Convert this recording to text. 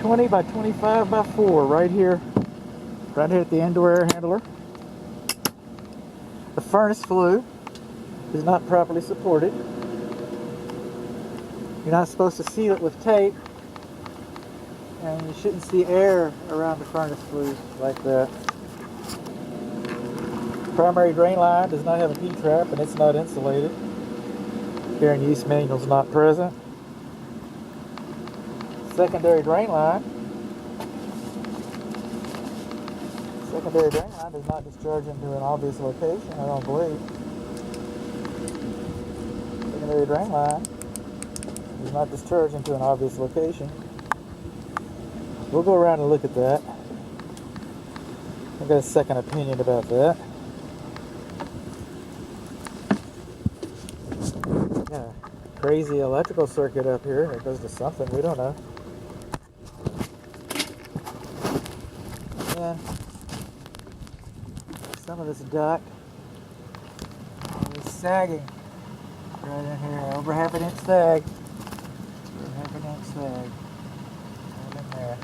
20 by 25 by 4 right here at the indoor air handler. The furnace flue is not properly supported. You're not supposed to seal it with tape, and you shouldn't see air around the furnace flue like that. Primary drain line does not have a P-trap and it's not insulated. Care and use manual is not present. Secondary drain line does not discharge into an obvious location, I don't believe. Secondary drain line does not discharge into an obvious location. We'll go around and look at that. I've got a second opinion about that. Yeah, crazy electrical circuit up here. It goes to something, we don't know. And some of this duct is sagging right in here. Over half an inch sag. Over half an inch sag. Right in there.